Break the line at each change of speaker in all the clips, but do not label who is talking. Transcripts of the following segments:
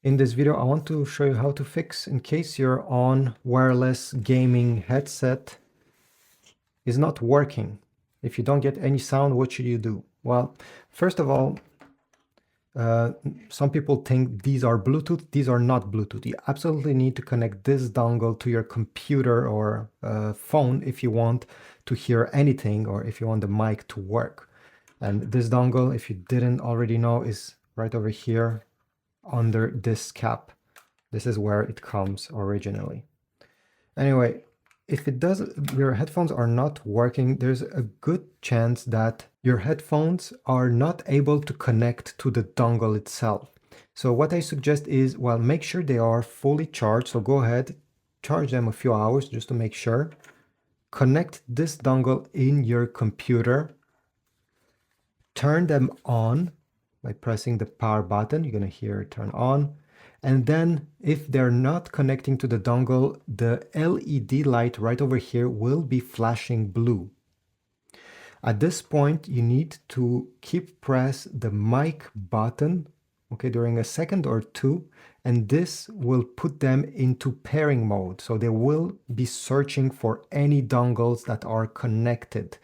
In this video, I want to show you how to fix in case your Onn Wireless Gaming Headset is not working. If you don't get any sound, what should you do? Well, first of all, some people think these are Bluetooth. These are not Bluetooth. You absolutely need to connect this dongle to your computer or phone if you want to hear anything or if you want the mic to work. And this dongle, if you didn't already know, is right over here under this cap. This is where it comes originally. Anyway, if it does, your headphones are not working, there's a good chance that your headphones are not able to connect to the dongle itself. So what I suggest is, well, make sure they are fully charged. So go ahead, charge them a few hours just to make sure. Connect this dongle in your computer. Turn them on by pressing the power button. You're going to hear it turn on. And then if they're not connecting to the dongle, the LED light right over here will be flashing blue. At this point, you need to keep press the mic button, okay, during a second or two, and this will put them into pairing mode. So they will be searching for any dongles that are connected.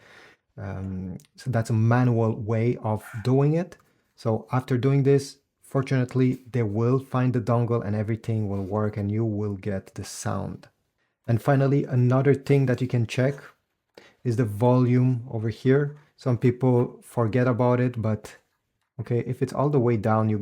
So that's a manual way of doing it. So after doing this, fortunately, they will find the dongle and everything will work and you will get the sound. And finally, another thing that you can check is the volume over here. Some people forget about it, but okay, if it's all the way down, you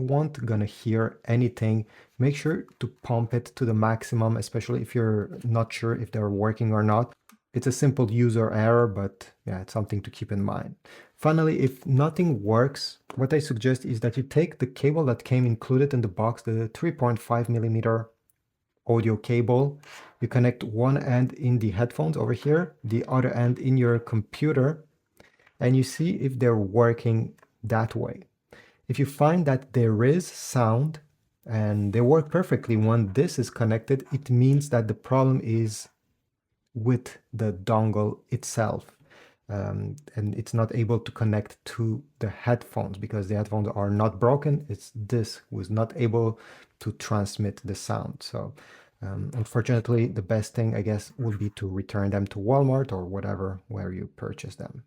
won't gonna hear anything. Make sure to pump it to the maximum, especially if you're not sure if they're working or not. It's a simple user error, but yeah, it's something to keep in mind. Finally, if nothing works, what I suggest is that you take the cable that came included in the box, the 3.5 millimeter audio cable. You connect one end in the headphones over here, the other end in your computer, and you see if they're working that way. If you find that there is sound and they work perfectly when this is connected, it means that the problem is with the dongle itself, and it's not able to connect to the headphones because the headphones are not broken. It's this who is not able to transmit the sound. So unfortunately, the best thing, I guess, would be to return them to Walmart or whatever where you purchase them.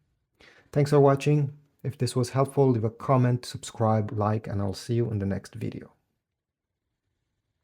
Thanks for watching. If this was helpful, leave a comment, subscribe, like, and I'll see you in the next video.